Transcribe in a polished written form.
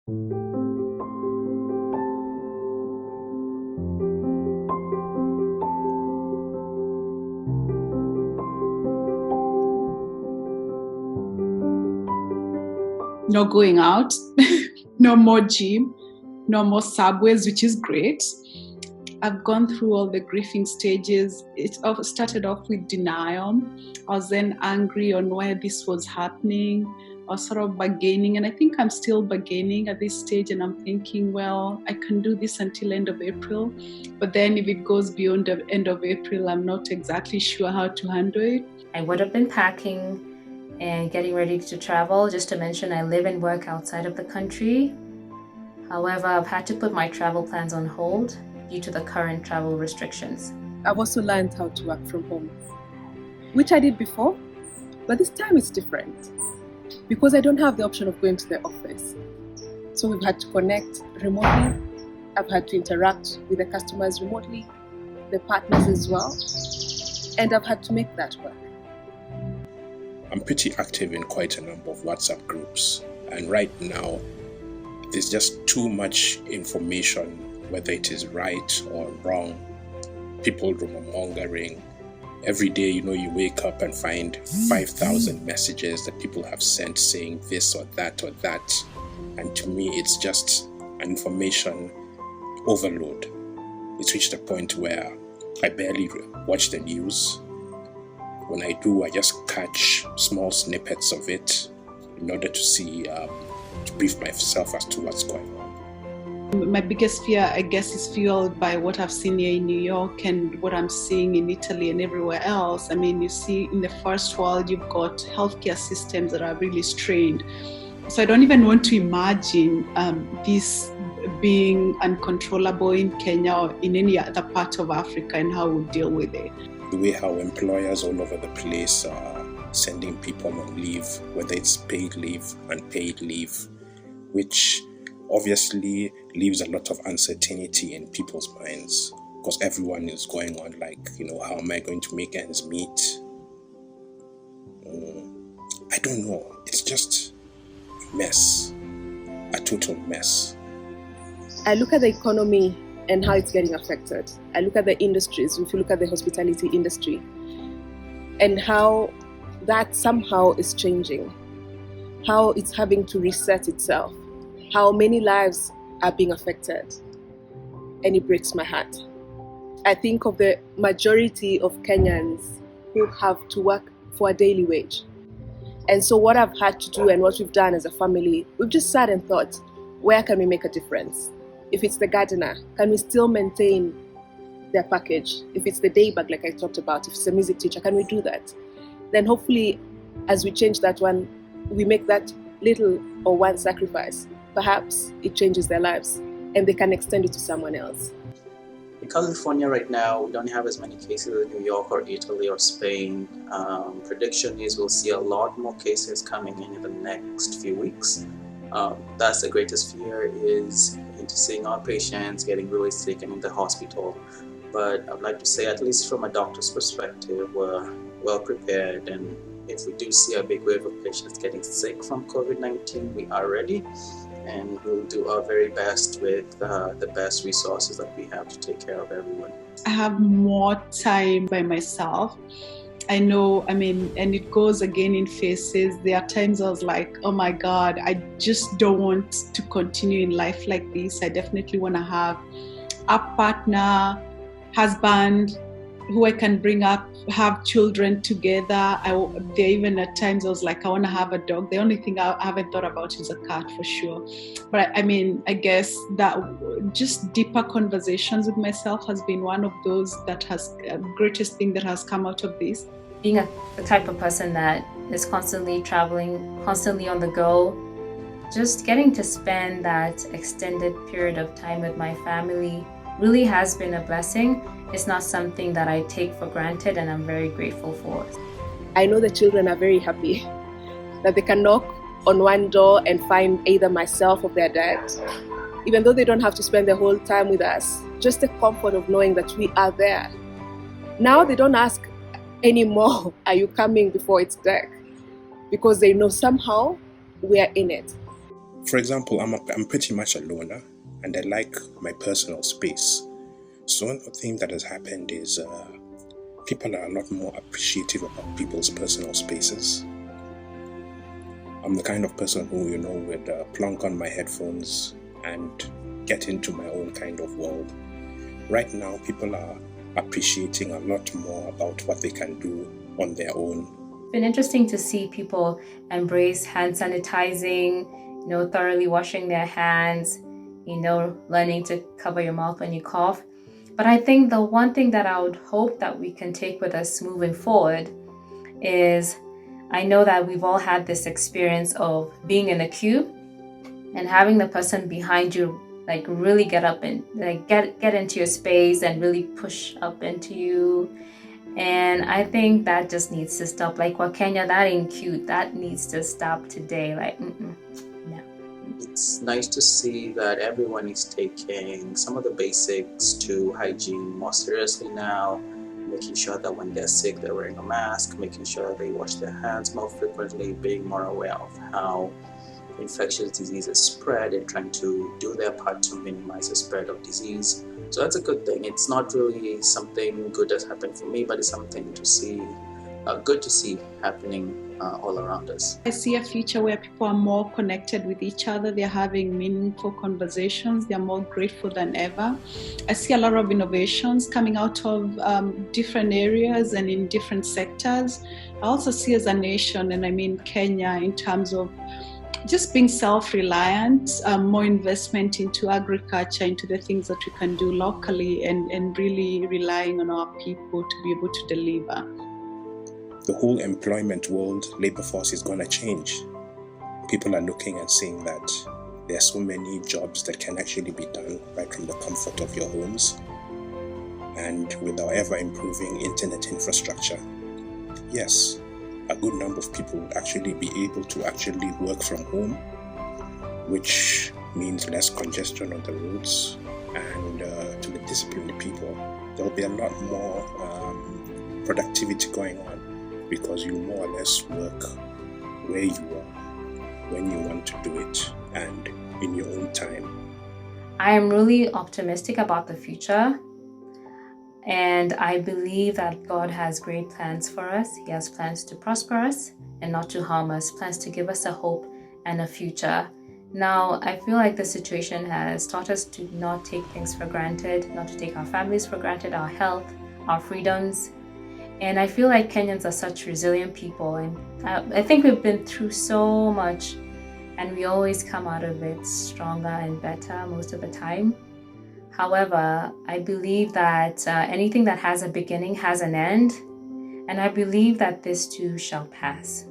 No going out, no more gym, no more subways, which is great. I've gone through all the grieving stages. It started off with denial. I was then angry on why this was happening. I was sort of bargaining, and I think I'm still bargaining at this stage, and I'm thinking, well, I can do this until end of April. But then if it goes beyond the end of April, I'm not exactly sure how to handle it. I would have been packing and getting ready to travel. Just to mention, I live and work outside of the country. However, I've had to put my travel plans on hold due to the current travel restrictions. I've also learned how to work from home, which I did before, but this time it's different because I don't have the option of going to the office. So we've had to connect remotely. I've had to interact with the customers remotely, the partners as well, and I've had to make that work. I'm pretty active in quite a number of WhatsApp groups, and right now there's just too much information, whether it is right or wrong. People rumor-mongering. Every day, you wake up and find 5,000 messages that people have sent saying this or that or that. And to me, it's just an information overload. It's reached a point where I barely watch the news. When I do, I just catch small snippets of it in order to see, to brief myself as to what's going on. My biggest fear, I guess, is fueled by what I've seen here in New York and what I'm seeing in Italy and everywhere else. I mean, you see in the first world, you've got healthcare systems that are really strained. So I don't even want to imagine this being uncontrollable in Kenya or in any other part of Africa and how we deal with it. The way how employers all over the place are sending people on leave, whether it's paid leave, unpaid leave, which obviously leaves a lot of uncertainty in people's minds because everyone is going on like, how am I going to make ends meet? I don't know. It's just a mess, a total mess. I look at the economy and how it's getting affected. I look at the industries, if you look at the hospitality industry, and how that somehow is changing, how it's having to reset itself, how many lives are being affected, and it breaks my heart. I think of the majority of Kenyans who have to work for a daily wage. And so what I've had to do and what we've done as a family, we've just sat and thought, where can we make a difference? If it's the gardener, can we still maintain their package? If it's the day bag, like I talked about, if it's a music teacher, can we do that? Then hopefully, as we change that one, we make that little or one sacrifice. Perhaps it changes their lives and they can extend it to someone else. In California right now, we don't have as many cases as New York or Italy or Spain. Prediction is we'll see a lot more cases coming in the next few weeks. That's the greatest fear, is into seeing our patients getting really sick and in the hospital. But I'd like to say, at least from a doctor's perspective, we're well prepared, and if we do see a big wave of patients getting sick from COVID-19, we are ready, and we'll do our very best with the best resources that we have to take care of everyone. I have more time by myself. I know, and it goes again in phases. There are times I was like, oh my God, I just don't want to continue in life like this. I definitely want to have a partner, husband, who I can bring up, have children together. There even at times I was like, I want to have a dog. The only thing I haven't thought about is a cat for sure. But I guess that just deeper conversations with myself has been one of those that has greatest thing that has come out of this. Being the type of person that is constantly traveling, constantly on the go, just getting to spend that extended period of time with my family really has been a blessing. It's not something that I take for granted, and I'm very grateful for. I know the children are very happy that they can knock on one door and find either myself or their dad. Even though they don't have to spend the whole time with us, just the comfort of knowing that we are there. Now they don't ask anymore, are you coming before it's dark? Because they know somehow we are in it. For example, I'm pretty much a loner, and I like my personal space. So one thing that has happened is people are a lot more appreciative about people's personal spaces. I'm the kind of person who, would plonk on my headphones and get into my own kind of world. Right now, people are appreciating a lot more about what they can do on their own. It's been interesting to see people embrace hand sanitizing, thoroughly washing their hands, learning to cover your mouth when you cough. But I think the one thing that I would hope that we can take with us moving forward is, I know that we've all had this experience of being in a queue and having the person behind you really get up and get into your space and really push up into you. And I think that just needs to stop. Like, well, Kenya, that ain't cute. That needs to stop today. No. It's nice to see that everyone is taking some of the basics to hygiene more seriously now, making sure that when they're sick, they're wearing a mask, making sure that they wash their hands more frequently, being more aware of how infectious diseases spread and trying to do their part to minimize the spread of disease. So that's a good thing. It's not really something good that's happened for me, but it's something to see, good to see happening all around us. I see a future where people are more connected with each other. They're having meaningful conversations. They're more grateful than ever. I see a lot of innovations coming out of different areas and in different sectors. I also see as a nation, and I mean Kenya, in terms of just being self-reliant, more investment into agriculture, into the things that we can do locally, and really relying on our people to be able to deliver. The whole employment world, labor force is going to change. People are looking and seeing that there are so many jobs that can actually be done right from the comfort of your homes. And with our ever-improving internet infrastructure, yes, a good number of people would actually be able to actually work from home, which means less congestion on the roads. And to the disciplined people, there will be a lot more productivity going on, because you more or less work where you are, when you want to do it, and in your own time. I am really optimistic about the future. And I believe that God has great plans for us. He has plans to prosper us and not to harm us, plans to give us a hope and a future. Now, I feel like the situation has taught us to not take things for granted, not to take our families for granted, our health, our freedoms. And I feel like Kenyans are such resilient people. And I think we've been through so much, and we always come out of it stronger and better most of the time. However, I believe that anything that has a beginning has an end, and I believe that this too shall pass.